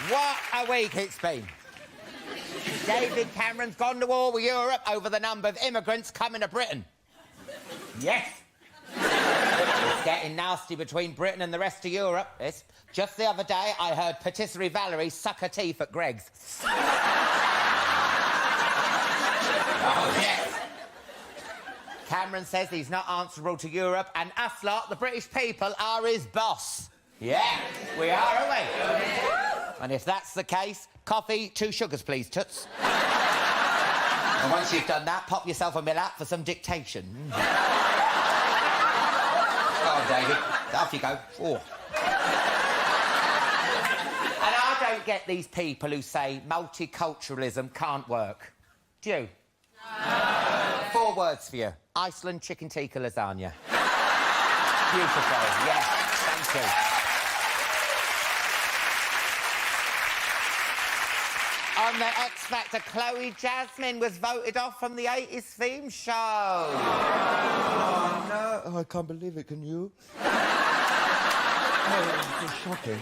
What a week it's been. David Cameron's gone to war with Europe over the number of immigrants coming to Britain. Yes. It's getting nasty between Britain and the rest of Europe. It's just the other day I heard Patisserie Valerie suck her teeth at Greg's. Oh, yes. Cameron says he's not answerable to Europe, and us lot, the British people, are his boss. Yeah, we are, aren't we? And if that's the case, coffee, 2 sugars, please, toots. And once you've done that, pop yourself a Millat for some dictation. Oh, David, off you go. Oh. And I don't get these people who say multiculturalism can't work. Do you? No. 4 words for you. Iceland chicken tikka lasagna. Beautiful, yes, thank you. On the X Factor, Chloe Jasmine was voted off from the 80s theme show. Oh, no. Oh, I can't believe it, can you? Oh, it's shocking.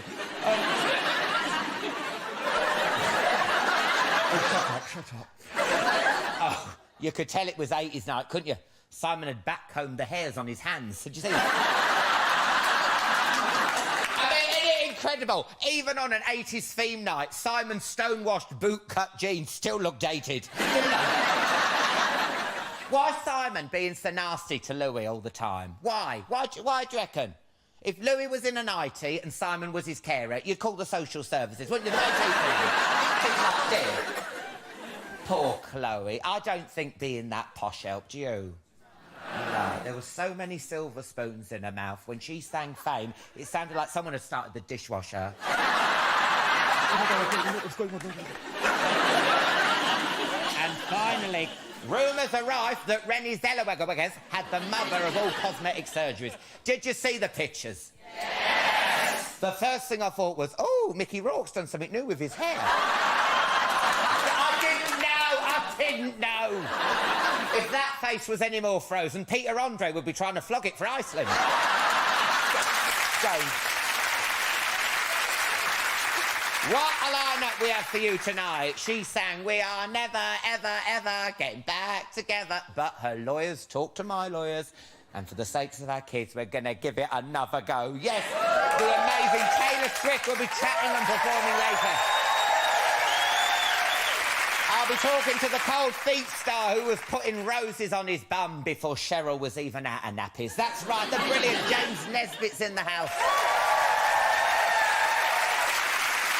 Oh, shut up. Oh, you could tell it was 80s night, couldn't you? Simon had backcombed the hairs on his hands. Did you see that? Incredible. Even on an 80s theme night, Simon's stonewashed boot-cut jeans still look dated. Why Simon being so nasty to Louis all the time? Why? Why do you reckon? If Louis was in a nightie and Simon was his carer, you'd call the social services, wouldn't you? Poor Chloe. I don't think being that posh helped you. No, there were so many silver spoons in her mouth. When she sang Fame, it sounded like someone had started the dishwasher. And finally, rumours arrived that Renée Zellweger had the mother of all cosmetic surgeries. Did you see the pictures? Yes! The first thing I thought was, oh, Mickey Rourke's done something new with his hair. I didn't know. If that face was any more frozen, Peter Andre would be trying to flog it for Iceland. James. What a lineup we have for you tonight. She sang, we are never, ever, ever getting back together. But her lawyers talk to my lawyers. And for the sakes of our kids, we're going to give it another go. Yes, the amazing Taylor Swift will be chatting and performing later. I'll be talking to the cold feet star who was putting roses on his bum before Cheryl was even out of nappies. That's right, the brilliant James Nesbitt's in the house.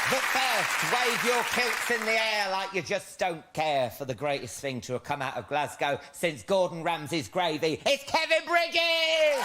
But first, wave your kilts in the air like you just don't care for the greatest thing to have come out of Glasgow since Gordon Ramsay's gravy. It's Kevin Bridges!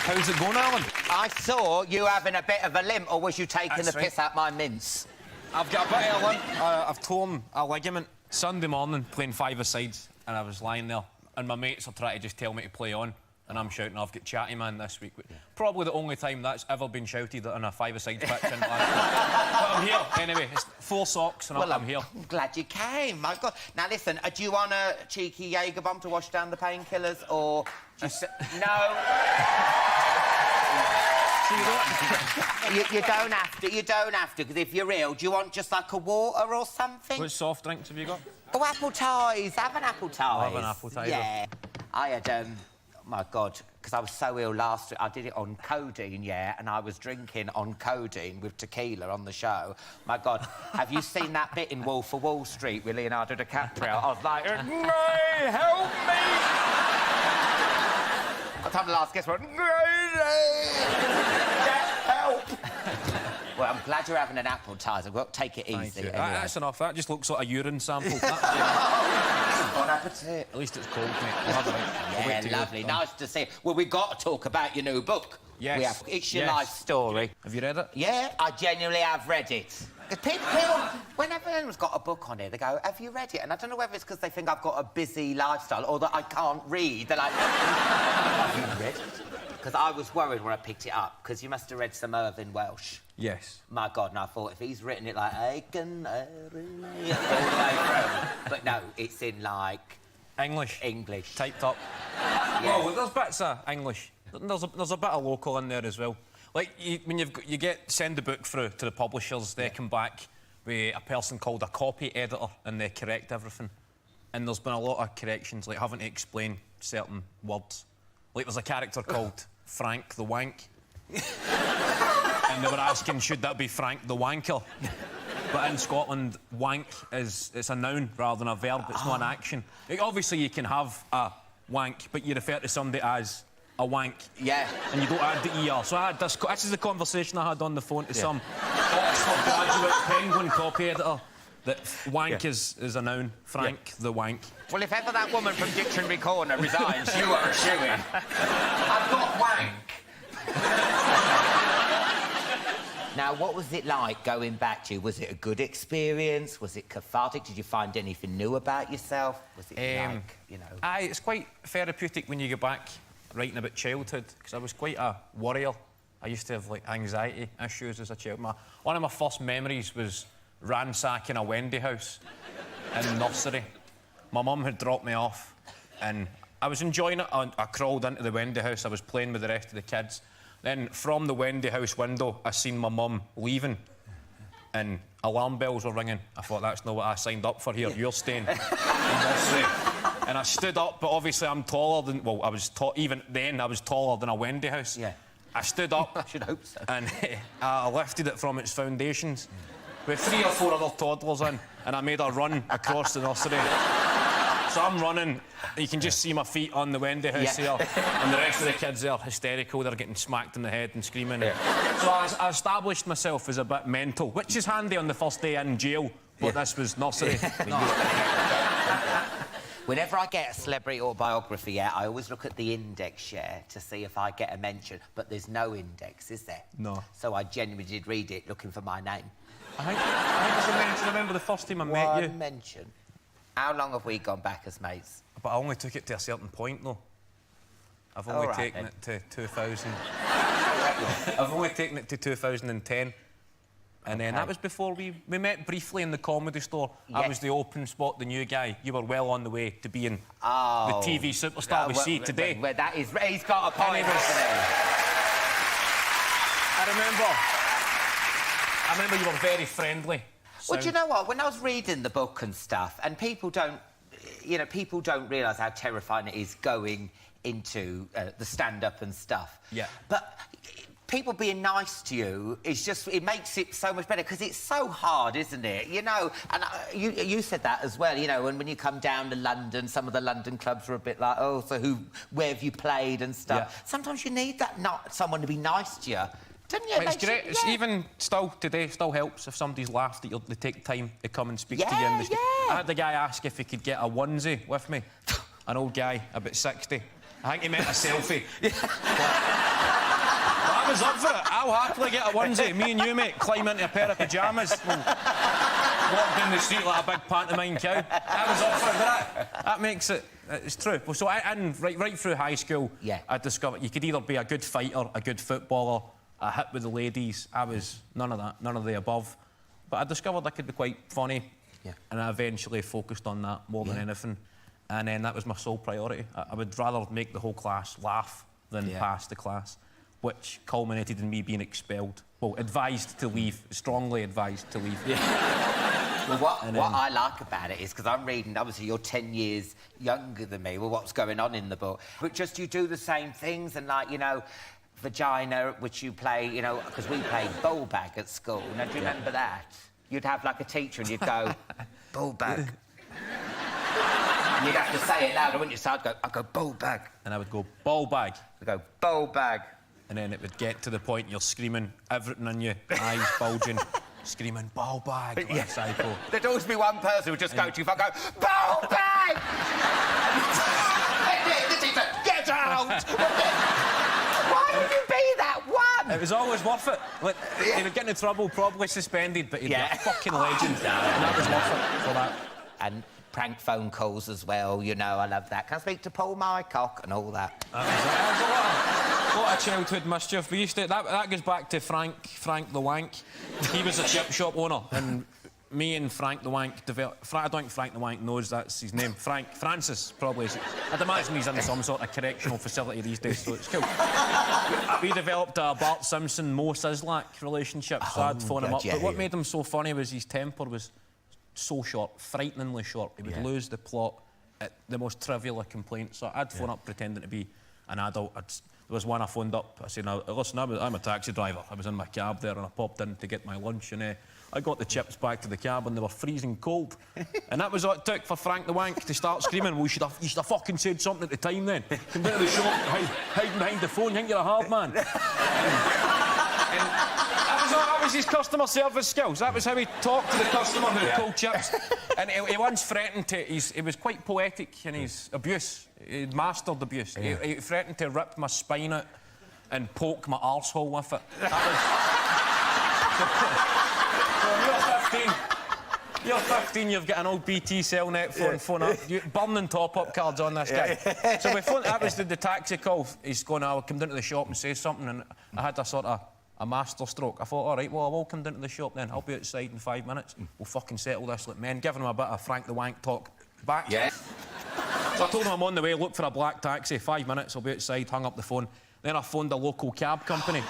How's it going, Alan? I saw you having a bit of a limp, or was you taking the piss out my mince? I've got a bit of a limp. I've torn a ligament Sunday morning playing 5-a-side, and I was lying there, and my mates are trying to just tell me to play on, and I'm shouting, I've got Chatty Man this week. Yeah. Probably the only time that's ever been shouted on a 5-a-side pitch in But I'm here. Anyway, it's 4 socks, and I'm here. I'm glad you came. My God. Now, listen, do you want a cheeky Jaeger bomb to wash down the painkillers, or... No. You don't have to. You don't have to, because if you're ill, do you want just like a water or something? What soft drinks have you got? Oh, apple ties. Have an apple tie. I'll have an apple tie. Yeah. I had, oh, my God, because I was so ill last week, I did it on codeine, yeah, and I was drinking on codeine with tequila on the show. My God, have you seen that bit in Wolf of Wall Street with Leonardo DiCaprio? I was like, May, help me! By the time the last guest went, help! Well, I'm glad you're having an apple tie. I've got to take it easy. Anyway. That's enough. That just looks like a urine sample. Bon appetit. At least it's cold, mate. Lovely. Yeah, lovely. Nice to see you. Well, we've got to talk about your new book. Yes. We have. It's your life story. Have you read it? Yeah, I genuinely have read it. People, whenever anyone's got a book on here, they go, have you read it? And I don't know whether it's because they think I've got a busy lifestyle or that I can't read. They're like, have you read it? Because I was worried when I picked it up, because you must have read some Irving Welsh. Yes. My God, and I thought, if he's written it like, I can... all the way through. But no, it's in, like... English. English. Typed up. Yeah. Well, there's bits of English. There's a bit of local in there as well. Like, when you send the book through to the publishers, they come back with a person called a copy editor, and they correct everything. And there's been a lot of corrections, like having to explain certain words. Like, there's a character called Frank the Wank. And they were asking, should that be Frank the Wanker? But in Scotland, wank it's a noun rather than a verb. It's not an action. Like, obviously, you can have a wank, but you refer to somebody as a wank. Yeah. And you don't add the ER. So I had this is the conversation I had on the phone to some Oxford graduate Penguin copy editor, that wank is a noun. Frank the Wank. Well, if ever that woman from Dictionary Corner resigns, you are a shoo-in. I've got wank. Now, what was it like going back to you? Was it a good experience? Was it cathartic? Did you find anything new about yourself? Was it like, you know... Aye, it's quite therapeutic when you go back writing about childhood, because I was quite a worrier. I used to have, like, anxiety issues as a child. One of my first memories was ransacking a Wendy house in nursery. My mum had dropped me off, and I was enjoying it. I crawled into the Wendy house. I was playing with the rest of the kids. Then, from the Wendy house window, I seen my mum leaving, and alarm bells were ringing. I thought, that's not what I signed up for here. You're staying in nursery. And I stood up, but obviously I'm taller than... Well, even then, I was taller than a Wendy house. Yeah. I stood up... I should hope so. And I lifted it from its foundations with 3 or 4 other toddlers in, and I made a run across the nursery. So I'm running, you can just see my feet on the Wendy house here, and the rest of the kids are hysterical, they're getting smacked in the head and screaming. Yeah. So I established myself as a bit mental, which is handy on the first day in jail, but this was nursery. Whenever I get a celebrity autobiography out, I always look at the index share to see if I get a mention, but there's no index, is there? No. So I genuinely did read it looking for my name. I think there's a mention. I remember the first time I met you. One mention. How long have we gone back as mates? But I only took it to a certain point, though. I've only taken it to 2000. I've only taken it to 2010. And then that was before we met briefly in the Comedy Store. Yes. I was the open spot, the new guy. You were well on the way to being the TV superstar we see today. Well, that is... He's got a point, hasn't he? I remember you were very friendly. Well, do you know what? When I was reading the book and stuff, and people don't... You know, people don't realise how terrifying it is going into the stand-up and stuff. Yeah. But... people being nice to you is just... It makes it so much better, because it's so hard, isn't it? You know, and you said that as well, you know, when you come down to London, some of the London clubs are a bit like, oh, so where have you played and stuff. Yeah. Sometimes you need someone to be nice to you, don't you? It's great. It's even still today, still helps if somebody's laughed at you, they take time to come and speak to you in the street. I had the guy ask if he could get a onesie with me. An old guy, about 60. I think he meant a selfie. I was up for it. I'll happily get a onesie. Me and you, mate, climb into a pair of pyjamas. We'll walk down the street like a big pantomime cow. I was up for it. That makes it... It's true. Well, so right through high school, I discovered you could either be a good fighter, a good footballer, a hit with the ladies. I was none of that, none of the above. But I discovered I could be quite funny, and I eventually focused on that more than anything. And then that was my sole priority. I would rather make the whole class laugh than pass the class, which culminated in me being expelled. Well, advised to leave, strongly advised to leave. Well, what I like about it is, because I'm reading, obviously you're 10 years younger than me, well, what's going on in the book, but just you do the same things, and like, you know, vagina, which you play, you know, because we played ball bag at school. Now, do you remember that? You'd have, like, a teacher and you'd go, ball bag. And you'd have to say it louder, wouldn't you? So I'd go, ball bag. And I would go, ball bag. I'd go, ball bag. And then it would get to the point you're screaming, everything in you, eyes bulging, screaming, ball bag, like a psycho. There'd always be one person who would just go too far, go, ball bag! The teacher, get out! Why would you be that one? It was always worth it. Like, he would get into trouble, probably suspended, but he'd be a fucking legend. And that was worth it for that. And prank phone calls as well, you know, I love that. Can I speak to Paul Mycock and all that? There's a lot of bit of childhood mischief. We used to... That goes back to Frank the Wank. He was a chip shop owner, and me and Frank the Wank developed... I don't think Frank the Wank knows that's his name. Francis, probably. I'd imagine he's in some sort of correctional facility these days, so it's cool. We developed a Bart Simpson-Mo Sizlak relationship, so I'd phone him up. But what made him so funny was his temper was so short, frighteningly short. He would lose the plot at the most trivial of complaints. So I'd phone up pretending to be an adult. There was one I phoned up. I said, listen, I'm a taxi driver. I was in my cab there and I popped in to get my lunch and I got the chips back to the cab and they were freezing cold. And that was all it took for Frank the Wank to start screaming, well, you should have fucking said something at the time then. Come down to the shop, hide behind the phone, you think you're a hard man. That was his customer service skills. That was how he talked to the customer who called chips. And he once threatened to... He was quite poetic in his abuse. He mastered abuse. He threatened to rip my spine out and poke my arsehole with it. So you're 15, you've got an old BT Cellnet phone up. Burning top-up cards on this guy. So we phoned... That was the taxi call. He's going, I'll come down to the shop and say something, and I had a sort of... a master stroke. I thought, all right, well, I will come down to the shop then. I'll be outside in 5 minutes. We'll fucking settle this like men. Giving him a bit of Frank the Wank talk back. Yeah. So I told him I'm on the way, look for a black taxi. 5 minutes, I'll be outside, hung up the phone. Then I phoned a local cab company. And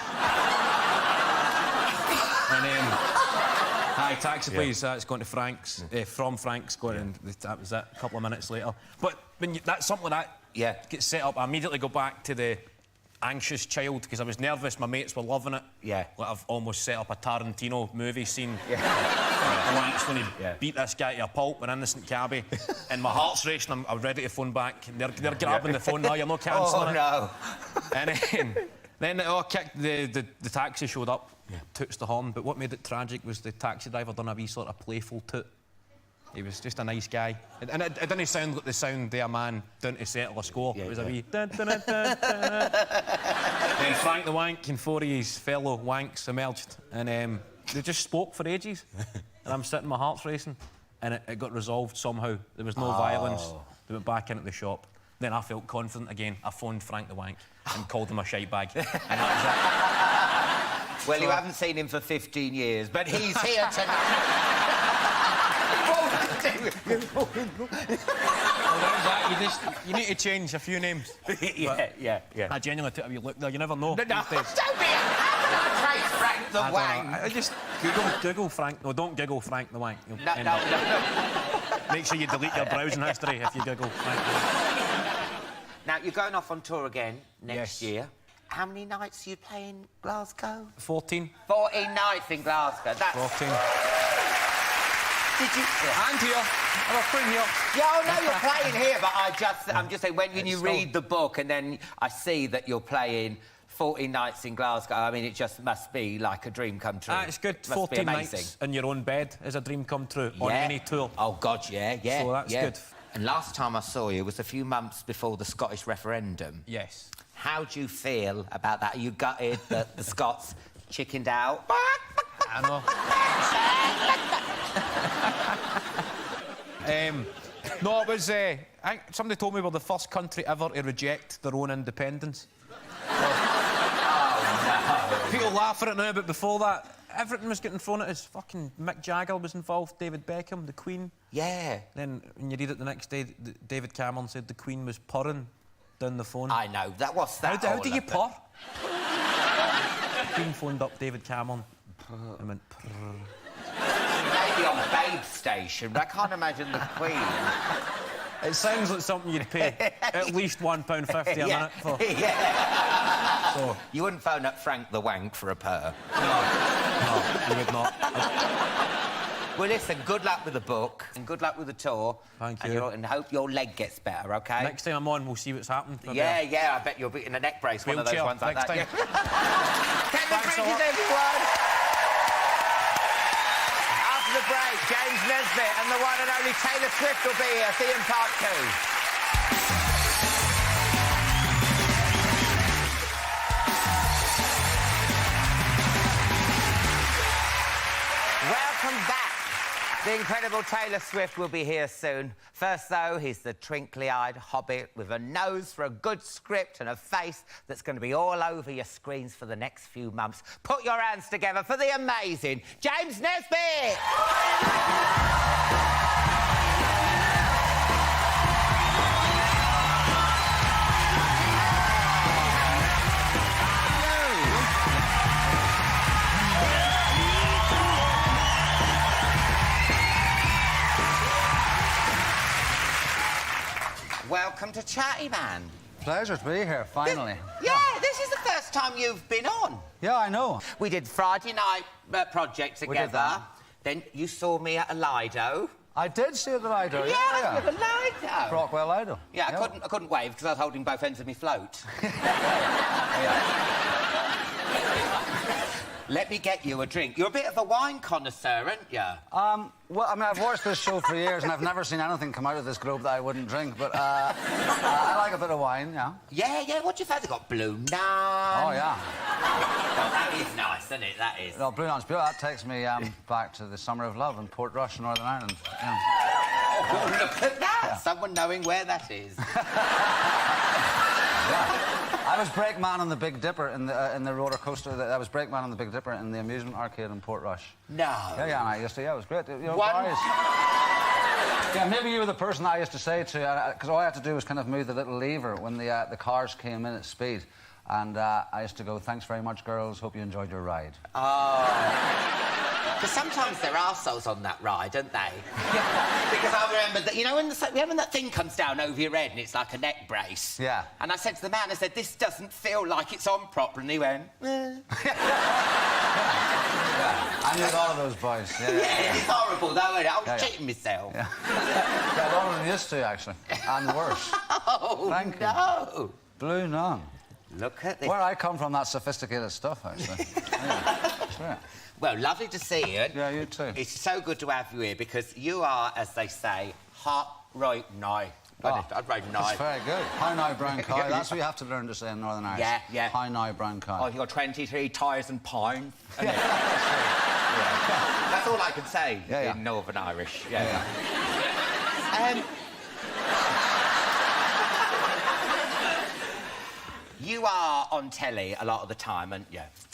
hi, taxi please, it's going to Frank's. From Frank's, going and that was it, a couple of minutes later. But when that's something like that gets set up, I immediately go back to the anxious child, because I was nervous, my mates were loving it. Like I've almost set up a Tarantino movie scene. I want to beat this guy to a pulp, an innocent cabbie, and my heart's racing, I'm ready to phone back. They're grabbing the phone now, you're not cancelling it. Oh, no. And then the taxi showed up, toots the horn, but what made it tragic was the taxi driver done a wee sort of playful toot. He was just a nice guy. And it didn't sound like the sound of a man down to settle a score. It was a wee... Then Frank the Wank and four of his fellow wanks emerged. And they just spoke for ages. And I'm sitting, my heart's racing. And it got resolved somehow. There was no violence. They went back into the shop. Then I felt confident again. I phoned Frank the Wank and called him a shite bag. And that was it. Well, you haven't seen him for 15 years, but he's here tonight. You need to change a few names. Yeah. I genuinely took a wee look there. You never know. No, don't be... Trace Frank the Wank. I just Google Frank... No, don't Google Frank the Wank. No. Make sure you delete your browsing history if you Google Frank the Wank. Now, you're going off on tour again next year. How many nights are you playing Glasgow? 14. 14 nights in Glasgow. That's... 14. Did you... And here. I was playing here. Yeah, I know you're playing here, but I'm just saying, when you read the book and then I see that you're playing 14 nights in Glasgow, I mean, it just must be like a dream come true. It's good. 14 nights in your own bed is a dream come true on any tour. Oh, God, yeah. So that's good. And last time I saw you was a few months before the Scottish referendum. Yes. How do you feel about that? Are you gutted that the Scots chickened out? I know. No, it was... somebody told me we're the first country ever to reject their own independence. Oh, no. People laugh at it now, but before that, everything was getting thrown at us. Fucking Mick Jagger was involved, David Beckham, the Queen. Yeah. Then, when you read it the next day, David Cameron said the Queen was purring down the phone. I know. What's that? How do you purr? The Queen phoned up David Cameron and went purr. Maybe on Babe Station, but I can't imagine the Queen. It sounds like something you'd pay at least £1.50 a minute for. Yeah. So, you wouldn't phone up Frank the Wank for a purr. No, you would not. Well, listen, good luck with the book and good luck with the tour. Thank you. And hope your leg gets better, OK? Next time I'm on, we'll see what's happened. Yeah, I bet you'll be in a neck brace, one of those ones like that. Time. Thanks everyone. After the break, James Nesbitt and the one and only Taylor Swift will be here. See you in part 2. Welcome back The incredible Taylor Swift will be here soon. First, though, he's the twinkly-eyed hobbit with a nose for a good script and a face that's going to be all over your screens for the next few months. Put your hands together for the amazing James Nesbitt! Welcome to Chatty, man. Pleasure to be here, finally. This is the first time you've been on. Yeah, I know. We did Friday night project We did together. that. Then you saw me at a Lido. I did see the Lido. Yeah, I was with a Lido. Brockwell Lido. Yeah, I couldn't wave because I was holding both ends of my float. Let me get you a drink. You're a bit of a wine connoisseur, aren't you? Well, I mean, I've watched this show for years and I've never seen anything come out of this globe that I wouldn't drink, but I like a bit of wine, yeah. Yeah, what do you fancy? Got Blue Nun. Oh, yeah. Well, that is nice, isn't it? That is. No, Blue Nun's beautiful. That takes me back to the summer of love in Portrush, Northern Ireland. Yeah. Oh, look at that! Yeah. Someone knowing where that is. Yeah. I was brakeman on the Big Dipper in the roller coaster. I was brakeman on the Big Dipper in the amusement arcade in Portrush. No. Yeah, and I used to. Yeah, it was great. You know, One... guys. Yeah, maybe you were the person I used to say to, because all I had to do was kind of move the little lever when the cars came in at speed, and I used to go, "Thanks very much, girls. Hope you enjoyed your ride." Oh. Because sometimes there are souls on that ride, aren't they? Because I remember that, you know, when that thing comes down over your head and it's like a neck brace. Yeah. And I said to the man, I said, "This doesn't feel like it's on proper," and he went, eh. Yeah. I knew all of those boys. Yeah, it's horrible though, isn't it? I was Yeah. cheating myself. Yeah. Yeah, a lot of them used to, actually. And worse. Oh, Thank you. no. Blue Nun. Look at this. Where I come from, that's sophisticated stuff, actually. Yeah. Sure. Well, lovely to see you. Yeah, you too. It's so good to have you here because you are, as they say, hot right now. I'd right now. That's very good. How now, brown cow. That's what you have to learn to say in Northern Irish. Yeah. How now, brown cow. Oh, you got 23 tyres and pounds. Yeah. That's all I can say Yeah. in Northern Irish. Yeah. You are on telly a lot of the time, and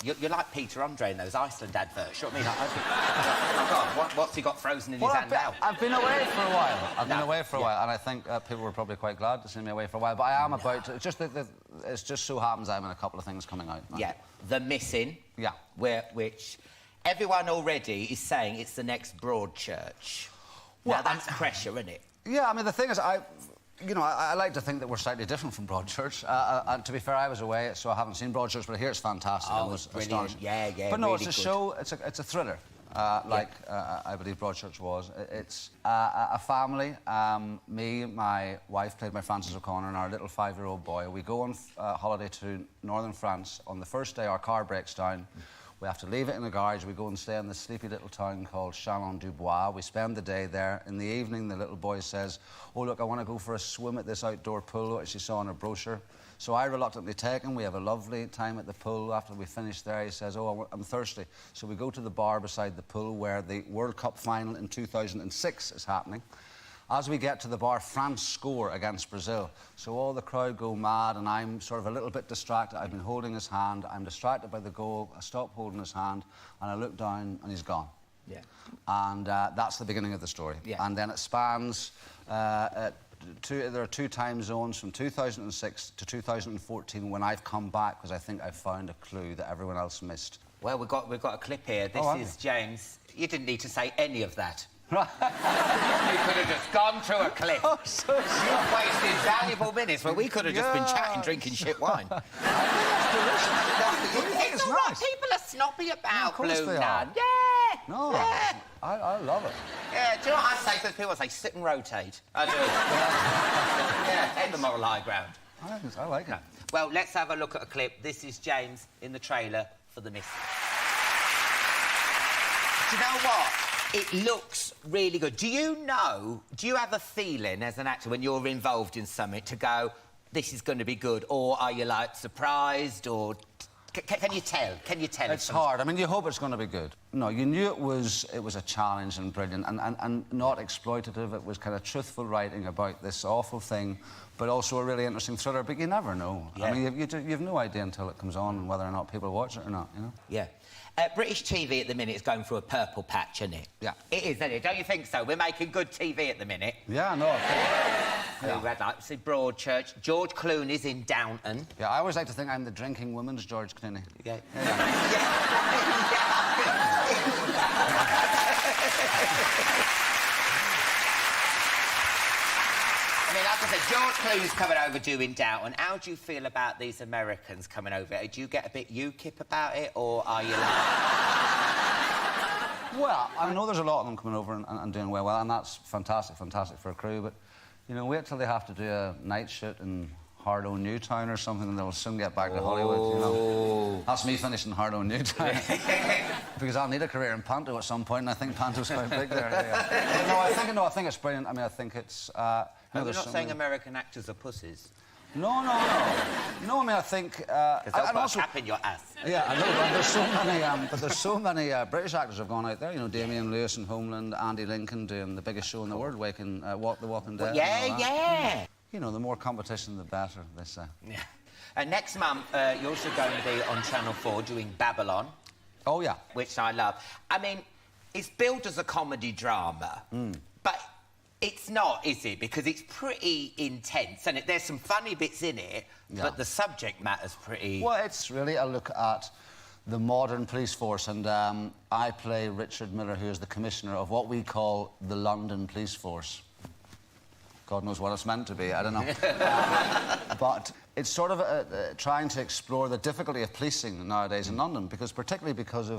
you're like Peter Andre in those Iceland adverts. You know what I mean? Oh, God, what's he got frozen in his hand now? I've been away for a while. I've been away for a while, and I think people were probably quite glad to see me away for a while. But I am about to. It's just that it just so happens I'm in a couple of things coming out. Now. Yeah, The Missing. Yeah. Which everyone already is saying it's the next Broadchurch. Well, now, that's pressure, isn't it? Yeah, I mean, the thing is, I like to think that we're slightly different from Broadchurch. And to be fair, I was away, so I haven't seen Broadchurch, but I hear it's fantastic. Oh, it was brilliant. astonishing. Yeah, But no, really it's a good. show, it's a thriller, I believe Broadchurch was. It's a family, me, my wife, played by Frances O'Connor, and our little 5-year-old boy. We go on holiday to northern France. On the first day, our car breaks down. We have to leave it in the garage. We go and stay in this sleepy little town called Chalon-du-Bois. We spend the day there. In the evening, the little boy says, "Oh, look, I want to go for a swim at this outdoor pool," which he saw in a brochure. So I reluctantly take him. We have a lovely time at the pool. After we finish there, he says, "Oh, I'm thirsty." So we go to the bar beside the pool where the World Cup final in 2006 is happening. As we get to the bar, France score against Brazil. So all the crowd go mad, and I'm sort of a little bit distracted. I've been holding his hand. I'm distracted by the goal. I stop holding his hand, and I look down, and he's gone. Yeah. And that's the beginning of the story. Yeah. And then it spans... there are 2 time zones from 2006 to 2014 when I've come back because I think I've found a clue that everyone else missed. Well, we've got a clip here. This is James. You didn't need to say any of that. You could have just gone through a clip. Oh, so You've wasted valuable minutes where we could have just been chatting, drinking shit wine. It's delicious. It's all right. People are snobby about Blue Nun. Yeah. No, Yeah. I love it. Yeah, do you know what I say to those people? I say, sit and rotate. I do. Yeah, take the moral high ground. I like it. Well, let's have a look at a clip. This is James in the trailer for The Missing. Do you know what? It looks really good. Do you have a feeling as an actor when you're involved in something to go, this is going to be good, or are you, like, surprised, or Can you tell? Can you tell? It's hard. I mean, you hope it's going to be good. No, you knew it was a challenge and brilliant and not exploitative. It was kind of truthful writing about this awful thing, but also a really interesting thriller. But you never know. Yeah. I mean, you have no idea until it comes on whether or not people watch it or not, you know? Yeah. British TV at the minute is going through a purple patch, isn't it? Yeah. It is, isn't it? Don't you think so? We're making good TV at the minute. Yeah, no, I think... We had, like, see Broadchurch. George Clooney's in Downton. Yeah, I always like to think I'm the drinking woman's George Clooney. Yeah. I mean, like I said, George Clooney's coming over doing Downton. How do you feel about these Americans coming over? Do you get a bit UKIP about it, or are you like... Well, I know there's a lot of them coming over and doing well, and that's fantastic for a crew, but, you know, wait till they have to do a night shoot in Harlow Newtown or something, and they'll soon get back to Hollywood, you know. That's me finishing Harlow Newtown. Because I'll need a career in Panto at some point, and I think Panto's quite big there. Yeah. No, I think it's brilliant. I mean, I think it's... We're not saying American actors are pussies. No, I mean, I think... Because they'll put a cap in your ass. Yeah, I know, but there's so many British actors have gone out there. You know, Damian Lewis in Homeland, Andy Lincoln doing the biggest show in the world, Walk the Walking Dead. Yeah. You know, the more competition, the better, they say. Yeah. Next month, you're also going to be on Channel 4 doing Babylon. Oh, yeah. Which I love. I mean, it's billed as a comedy drama, but it's not, is it? Because it's pretty intense, and there's some funny bits in it, but the subject matter's pretty... Well, it's really a look at the modern police force, and I play Richard Miller, who is the commissioner of what we call the London Police Force. God knows what it's meant to be, I don't know. But it's sort of trying to explore the difficulty of policing nowadays in London, particularly because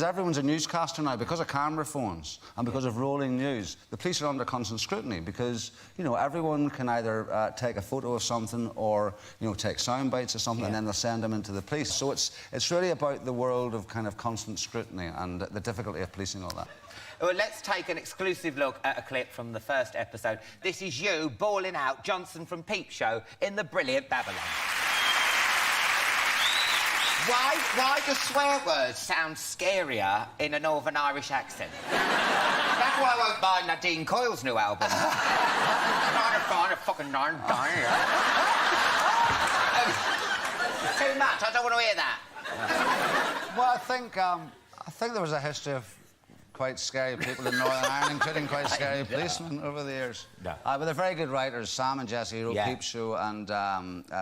everyone's a newscaster now, because of camera phones and because of rolling news. The police are under constant scrutiny because, you know, everyone can either take a photo of something or, you know, take sound bites or something and then they'll send them into the police. So it's really about the world of kind of constant scrutiny and the difficulty of policing all that. Well, let's take an exclusive look at a clip from the first episode. This is you bawling out Johnson from Peep Show in the brilliant Babylon. Why do swear words sound scarier in a Northern Irish accent? That's why I won't buy Nadine Coyle's new album. Fucking darn. Too much, I don't want to hear that. Well, I think there was a history of quite scary people in Northern Ireland, including quite scary policemen over the years. But they're very good writers. Sam and Jesse, who wrote Peep Show and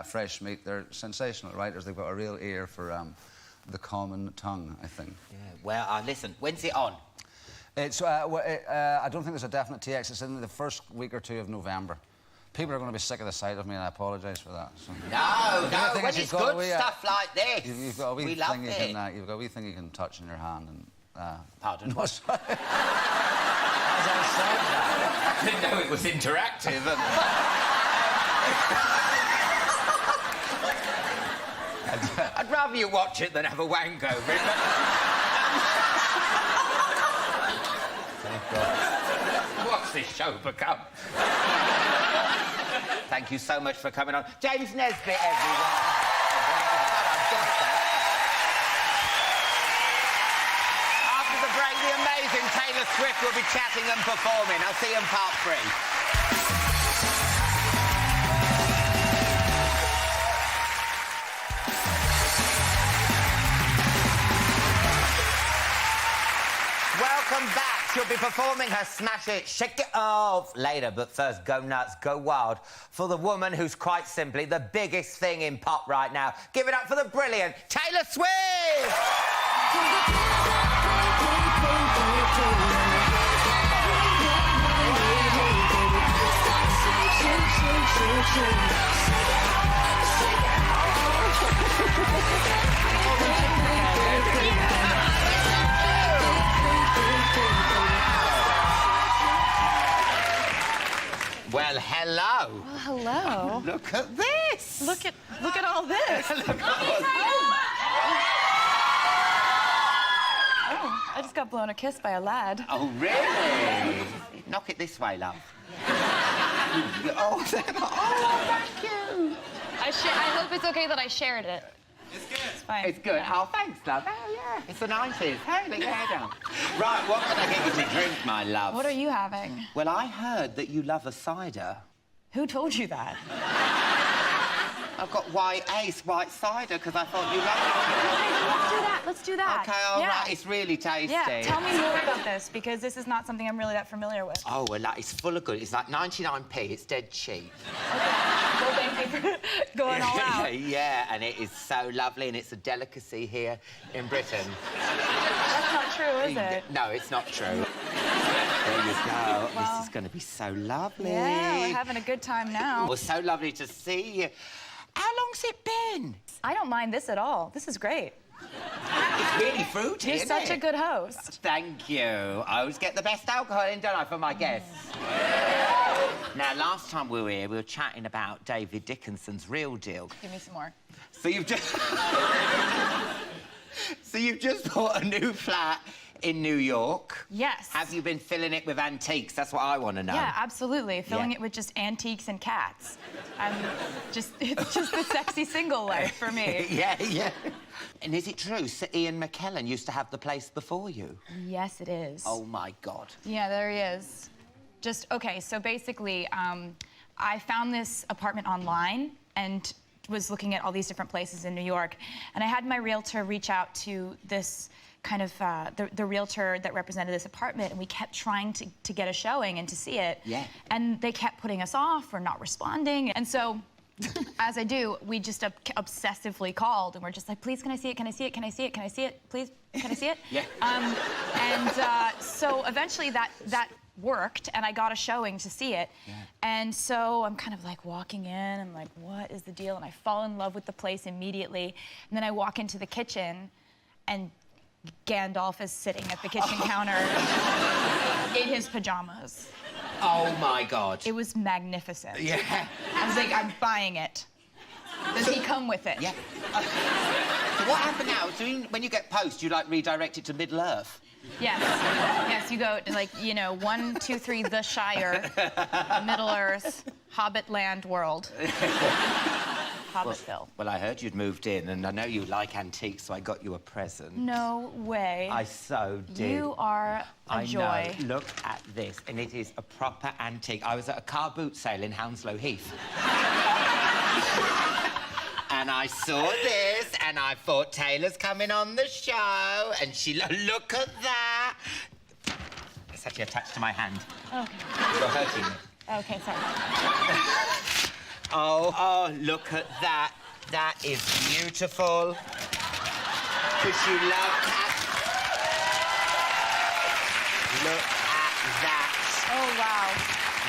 Fresh Meat, they're sensational writers. They've got a real ear for the common tongue, I think. Yeah. Well, listen, when's it on? It's, I don't think there's a definite TX. It's in the first week or two of November. People are going to be sick of the sight of me, and I apologise for that. So. No, when it's good stuff like this, you've got a wee we love it. You've got a wee thing you can touch in your hand and... Pardon? No, sorry. As I said that. I didn't know it was interactive. I'd rather you watch it than have a wank over it. What's this show become? Thank you so much for coming on. James Nesbitt, everyone. The amazing Taylor Swift will be chatting and performing. I'll see you in part 3. Welcome back. She'll be performing her Smash It, Shake It Off later. But first, go nuts, go wild for the woman who's quite simply the biggest thing in pop right now. Give it up for the brilliant Taylor Swift! Well, hello. Well, hello. Look at this. Look at all this. Look at all this. Oh, I just got blown a kiss by a lad. Oh, really? Knock it this way, love. Oh, thank you. I hope it's okay that I shared it. It's good. fine. It's good. Yeah. Oh, thanks, love. Oh, yeah. It's the 90s. Hey, let your hair down. Right, what can I get you to drink, my love? What are you having? Well, I heard that you love a cider. Who told you that? I've got white ace, white cider, because I thought you loved it. Let's do that. OK, all right. It's really tasty. Yeah, tell me more about this, because this is not something I'm really that familiar with. Oh, well, like, it's full of good. It's like 99p. It's dead cheap. Well, thank you for going all out. Yeah, and it is so lovely, and it's a delicacy here in Britain. That's not true, is it? No, it's not true. There you go. Well, this is going to be so lovely. Yeah, we're having a good time now. Well, so lovely to see you. How long's it been? I don't mind this at all. This is great. It's really fruity, You're isn't such it? a good host. Thank you. I always get the best alcohol in, don't I, for my guests? Now, last time we were here, we were chatting about David Dickinson's Real Deal. Give me some more. So you've just... So you've just bought a new flat in New York. Yes. Have you been filling it with antiques? That's what I want to know. Yeah, absolutely. Filling Yeah. it with just antiques and cats. It's just the sexy single life for me. Yeah. And is it true Sir Ian McKellen used to have the place before you? Yes, it is. Oh, my God. Yeah, there he is. Okay, so basically, I found this apartment online and was looking at all these different places in New York. And I had my realtor reach out to this kind of, the realtor that represented this apartment, and we kept trying to get a showing and to see it. Yeah. And they kept putting us off or not responding. And so, as I do, we just obsessively called, and we're just like, please, can I see it? Can I see it? Can I see it? Can I see it? Please, can I see it? Yeah. So eventually that worked, and I got a showing to see it. Yeah. And so I'm kind of like walking in, I'm like, what is the deal? And I fall in love with the place immediately. And then I walk into the kitchen, and Gandalf is sitting at the kitchen counter in his pajamas. Oh, my God. It was magnificent. Yeah. I was like, I'm buying it. Does he come with it? Yeah. So what happened now? So when you get post, you, like, redirect it to Middle-earth? Yes. Yes, you go to, like, 1, 2, 3, The Shire, Middle-earth, Hobbit Land World. Hobbitville. Well, I heard you'd moved in, and I know you like antiques, so I got you a present. No way. I so did. You are a joy. I know. Look at this, and it is a proper antique. I was at a car boot sale in Hounslow Heath. And I saw this, and I thought, Taylor's coming on the show, and look at that. It's actually attached to my hand. Okay. You're hurting me. Okay, sorry. Oh, look at that. That is beautiful. Because you love cats. Look at that. Oh, wow.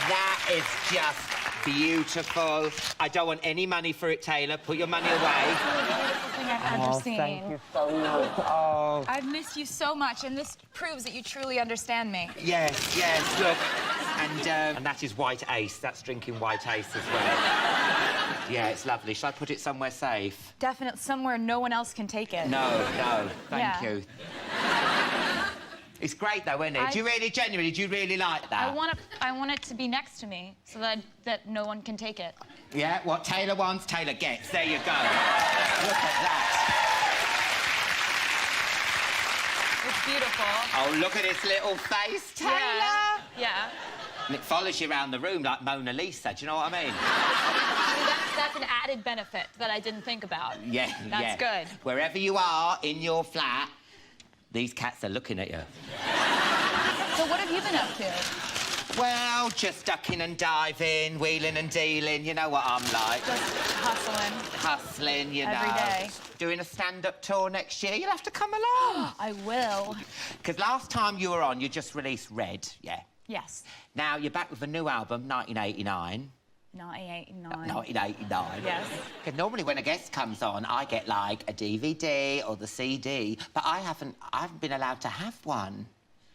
That is just beautiful. I don't want any money for it, Taylor. Put your money away. It's the most beautiful thing I've ever seen. Thank you so much. Oh. I've missed you so much, and this proves that you truly understand me. Yes, look. And that is white ace. That's drinking white ace as well. Yeah, it's lovely. Shall I put it somewhere safe? Definitely somewhere no one else can take it. No. Thank Yeah. you. It's great, though, isn't it? Do you really like that? I want it to be next to me so that no one can take it. Yeah, what Taylor wants, Taylor gets. There you go. Look at that. It's beautiful. Oh, look at his little face, Taylor. Yeah. And it follows you around the room like Mona Lisa. Do you know what I mean? That's an added benefit that I didn't think about. Yeah, That's good. Wherever you are in your flat, these cats are looking at you. So what have you been up to? Well, just ducking and diving, wheeling and dealing. You know what I'm like. Just hustling. Hustling, you know. Every day. Doing a stand-up tour next year. You'll have to come along. I will. Because last time you were on, you just released Red, yeah. Yes. Now you're back with a new album, 1989. 1989. 1989. Yes. Because normally when a guest comes on, I get like a DVD or the CD, but I haven't been allowed to have one.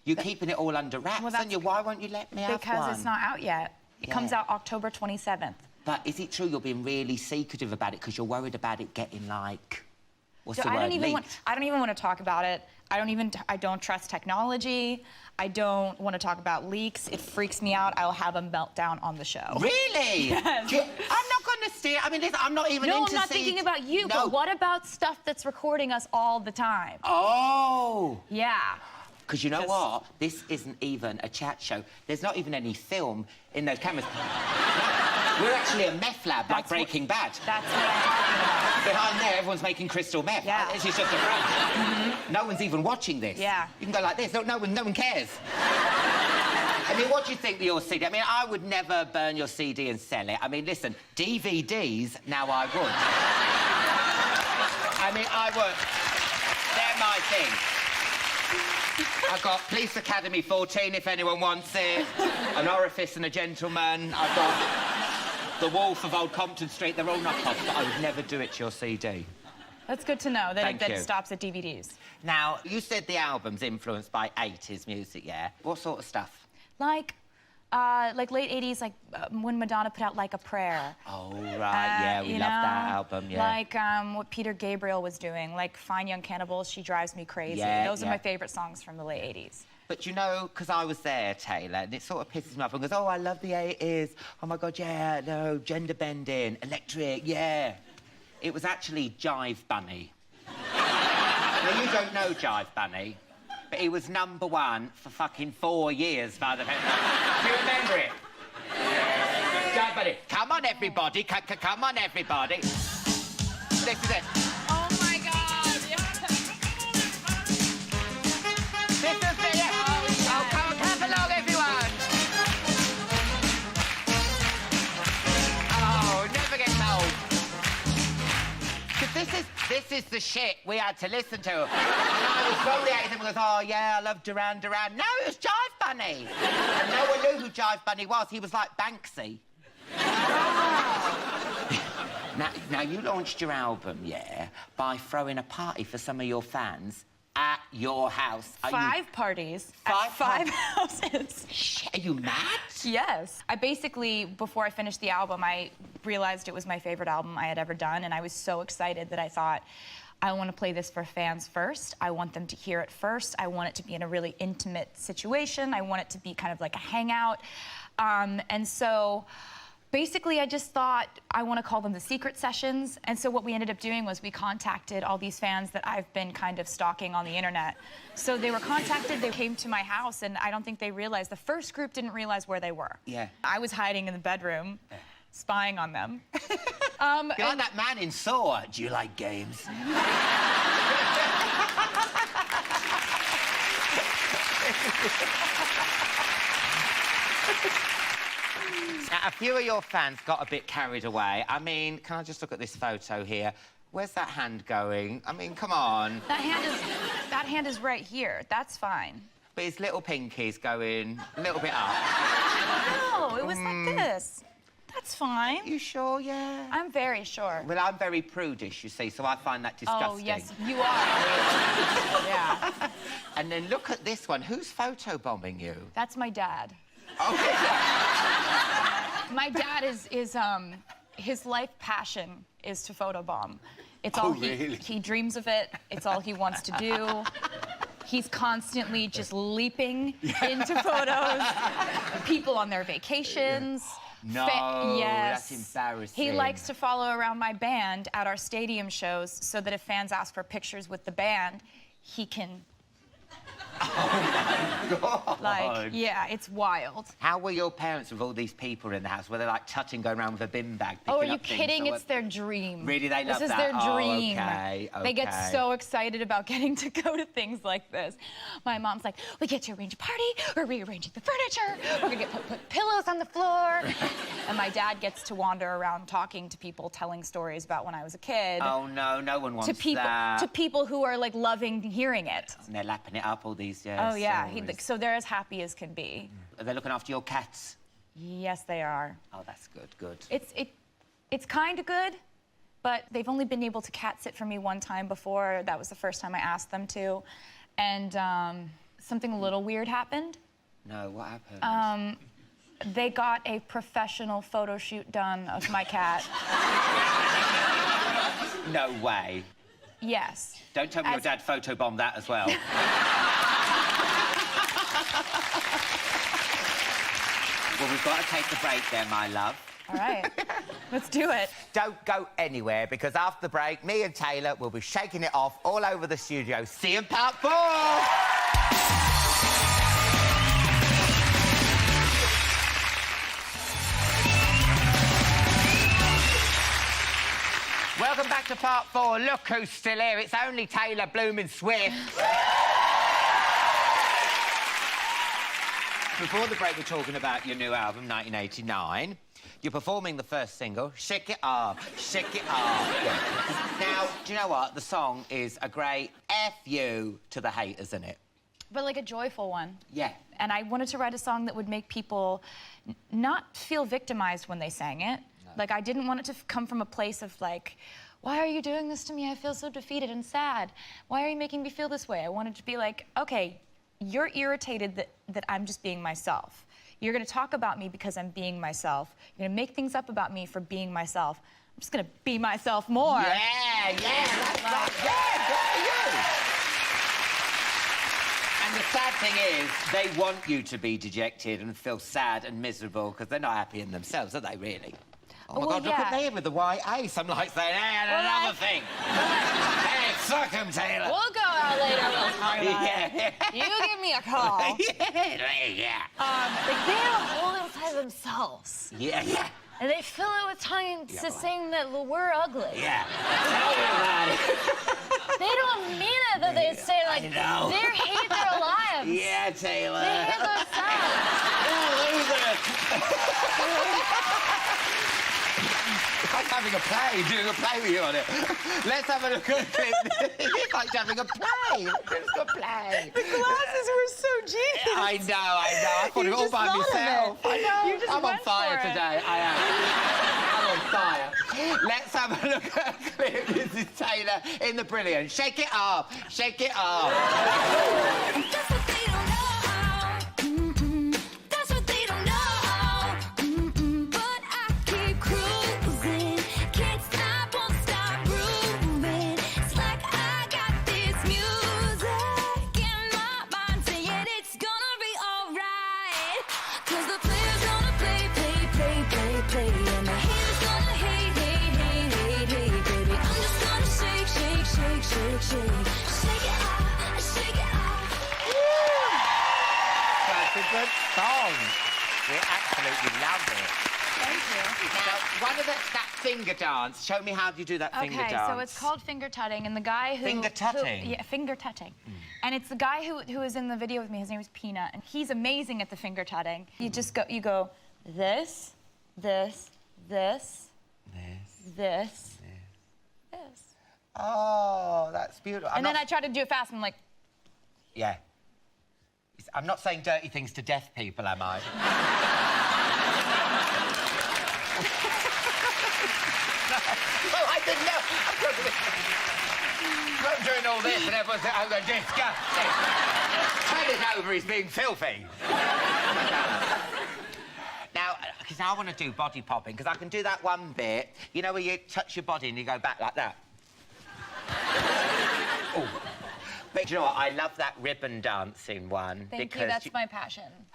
You're keeping it all under wraps, aren't you? Why won't you let me have one? Because it's not out yet. It comes out October 27th. But is it true you're being really secretive about it because you're worried about it getting like What's the word? Leaked. I don't even want to talk about it. I don't trust technology. I don't want to talk about leaks. It freaks me out. I'll have a meltdown on the show. Really? Yes. I'm not going to steer. I mean, listen, I'm not even No, into I'm not thinking about you, but what about stuff that's recording us all the time? Oh. Yeah. Because you know what? This isn't even a chat show. There's not even any film in those cameras. We're actually a meth lab, like Breaking Bad. That's what I'm talking about. Behind there, everyone's making crystal meth. Yeah. This is just a front. No one's even watching this. Yeah. You can go like this. No one cares. I mean, what do you think of your CD? I mean, I would never burn your CD and sell it. I mean, listen, DVDs, now I would. I mean, I would. They're my thing. I've got Police Academy 14, if anyone wants it. An Orifice and a Gentleman. I've got The Wolf of Old Compton Street. They're all knockoffs, but I would never do it to your CD. That's good to know, that Thank you. it stops at DVDs. Now, you said the album's influenced by 80s music, yeah? What sort of stuff? Like late 80s, when Madonna put out Like a Prayer. Oh, right, yeah, we love that album, yeah. Like what Peter Gabriel was doing, like Fine Young Cannibals, She Drives Me Crazy. Yeah, Those are my favorite songs from the late 80s. But you know, because I was there, Taylor, and it sort of pisses me off and goes, oh, I love the 80s. Oh, my God, yeah, no, gender bending, electric, yeah. It was actually Jive Bunny. Now, you don't know Jive Bunny, but he was #1 for fucking 4 years, by the way. Do you remember it? Jive Bunny. Come on, everybody. Come on, everybody. This is it. Oh, my God. This is it, yeah. Oh, come along, everyone. Oh, never gets old. Because this is the shit we had to listen to. And I was slowly at him and goes, oh, yeah, I love Duran Duran. No, it was Jive Bunny. And no one knew who Jive Bunny was. He was like Banksy. Now, you launched your album, yeah, by throwing a party for some of your fans at your house. Five parties Five at 5 houses. Shit, are you mad? Yes. I basically, before I finished the album, I realized it was my favorite album I had ever done, and I was so excited that I thought, I want to play this for fans first. I want them to hear it first. I want it to be in a really intimate situation. I want it to be kind of like a hangout. And so basically, I just thought, I want to call them the secret sessions. And so what we ended up doing was we contacted all these fans that I've been kind of stalking on the internet. So they were contacted, they came to my house, and I don't think they realized, the first group didn't realize where they were. Yeah. I was hiding in the bedroom, spying on them. You're like that man in Saw. Do you like games? Now, a few of your fans got a bit carried away. I mean, can I just look at this photo here? Where's that hand going? I mean, come on. That hand is right here. That's fine. But his little pinky's going a little bit up. No, it was like this. That's fine. You sure, yeah? I'm very sure. Well, I'm very prudish, you see, so I find that disgusting. Oh, yes, you are. Yeah. And then look at this one. Who's photobombing you? That's my dad. Oh, My dad is his life passion is to photobomb. It's Oh, all really? he dreams of it. It's all he wants to do. He's constantly just leaping into photos. People on their vacations. No, yes. that's embarrassing. He likes to follow around my band at our stadium shows so that if fans ask for pictures with the band, he can... God. Like, yeah, it's wild. How were your parents with all these people in the house? Were they like touching, going around with a bin bag? Oh, are picking you up things, kidding? or It's their dream. Really, they love This is that? their Oh, dream. okay, They get okay. so excited about getting to go to things like this. My mom's like, we get to arrange a party, we're rearranging the furniture, we're gonna put pillows on the floor. And my dad gets to wander around talking to people, telling stories about when I was a kid. Oh, no, no one wants To people who are like loving hearing it. And they're lapping it up all these years. Oh yeah, so they're as happy as can be. Are they looking after your cats? Yes, they are. Oh, that's good, good. It's kind of good, but they've only been able to cat sit for me one time before. That was the first time I asked them to. And something a little weird happened. No, what happened? They got a professional photo shoot done of my cat. No way. Yes. Don't tell me your dad photobombed that as well. Well, we've got to take the break there, my love. All right. Let's do it. Don't go anywhere, because after the break, me and Taylor will be shaking it off all over the studio. See you in part 4! Welcome back to part 4. Look who's still here. It's only Taylor Blooming Swift. Before the break, we're talking about your new album, 1989. You're performing the first single, Shake It Off, Shake It Off. Yeah. Now, do you know what? The song is a great F you to the haters, isn't it? But like a joyful one. Yeah. And I wanted to write a song that would make people not feel victimized when they sang it. No. Like, I didn't want it to come from a place of like, why are you doing this to me? I feel so defeated and sad. Why are you making me feel this way? I wanted to be like, okay, you're irritated that I'm just being myself. You're gonna talk about me because I'm being myself. You're gonna make things up about me for being myself. I'm just gonna be myself more. Yeah, that's right. Yeah, good for you. And the sad thing is, they want you to be dejected and feel sad and miserable because they're not happy in themselves, are they, really? Oh, my God, look at me with the white ace. I'm like saying, hey, and another thing. Hey, suck him, Taylor. We'll go out later. We'll talk about it. You give me a call. Yeah. Like, they have a whole little side of themselves. Yeah. And they fill it with time to sing that we're ugly. Yeah. Tell me about it. They don't mean it, though. They say, like, I know. they hate their lives. Yeah, Taylor. They hate themselves. I'm having a play, doing a play with you on it. Let's have a look at it. It's like having a play. It's a play. The glasses were so genius. I know. I thought of it all by myself. I know. You just I'm on went fire for it. today. I am. I'm on fire. Let's have a look at a clip. This is Taylor in the Brilliant. Shake it up. Shake it up. That's what they don't know. That's what they don't know. But I keep cruising. Can't stop, won't stop grooving. It's like I got this music in my mind saying it's gonna be alright. 'Cause the player's gonna play. And the haters gonna hate, baby. I'm just gonna shake. Shake it off, shake it off. That's a good song. We absolutely love it. Thank you. Now, one of that finger dance. Show me how you do that finger dance. Okay, so it's called finger tutting, and the guy who... Finger tutting? Yeah, finger tutting. And it's the guy who is in the video with me. His name is Peanut, and he's amazing at the finger tutting. You just go this. Oh, that's beautiful. And then I try to do it fast, and I'm like... Yeah. I'm not saying dirty things to deaf people, am I? No, I didn't know. I'm doing all this and everyone's like, oh, disgusting. Turn it over, he's being filthy. Now, because I want to do body popping, because I can do that one bit, you know, where you touch your body and you go back like that. Oh. But you know what? I love that ribbon dancing one. Thank you, that's my passion.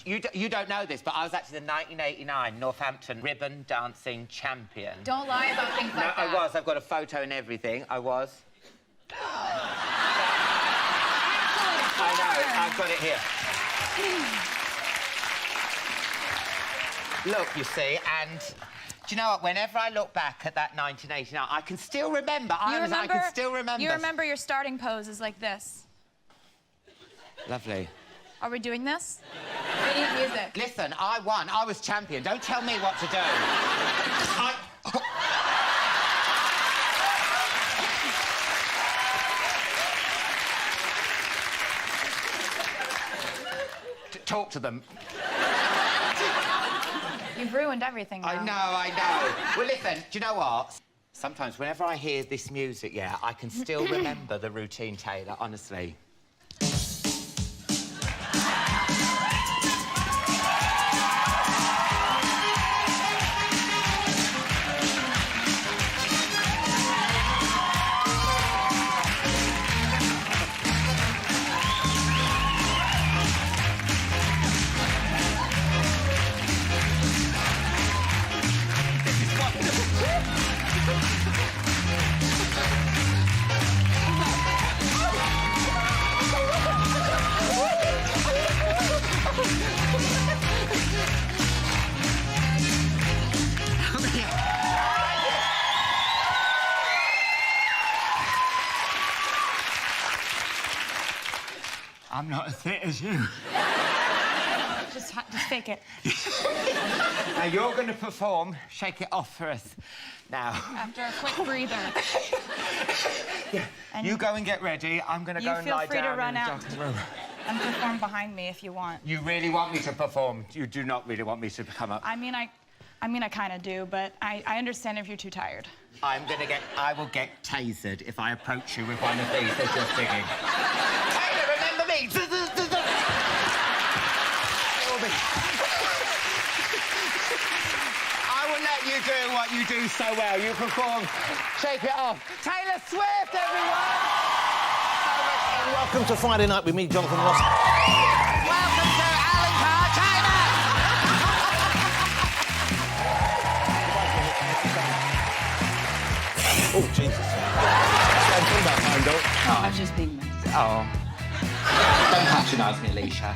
You don't know this, but I was actually the 1989 Northampton ribbon dancing champion. Don't lie about things like that. No, I was. I've got a photo and everything. I was. I know. I've got it here. Look, you see, and... Do you know what? Whenever I look back at that 1989, I can still remember. I can still remember. You remember your starting pose is like this. Lovely. Are we doing this? We need music. Listen, I won. I was champion. Don't tell me what to do. Talk to them. You've ruined everything now. I know. Well, listen, do you know what? Sometimes whenever I hear this music, yeah, I can still remember the routine, Taylor, honestly. I'm not as fit as you. Just fake it. Now, you're going to perform Shake It Off for us now. After a quick breather. And you go and get ready. I'm going to go and lie down You feel free to run in the out doctor's room. and perform behind me if you want. You really want me to perform? You do not really want me to come up? I mean, I kind of do, but I understand if you're too tired. I will get tasered if I approach you with one of these as you're singing. Taylor, remember me? I will let you do what you do so well. You perform Shake It Off. Taylor Swift, everyone! Welcome to Friday Night with me, Jonathan Ross. Welcome to Alan Carr, China! Oh, Jesus. I'm talking about time, don't I was just being nice. Oh. Don't patronise me, Alicia.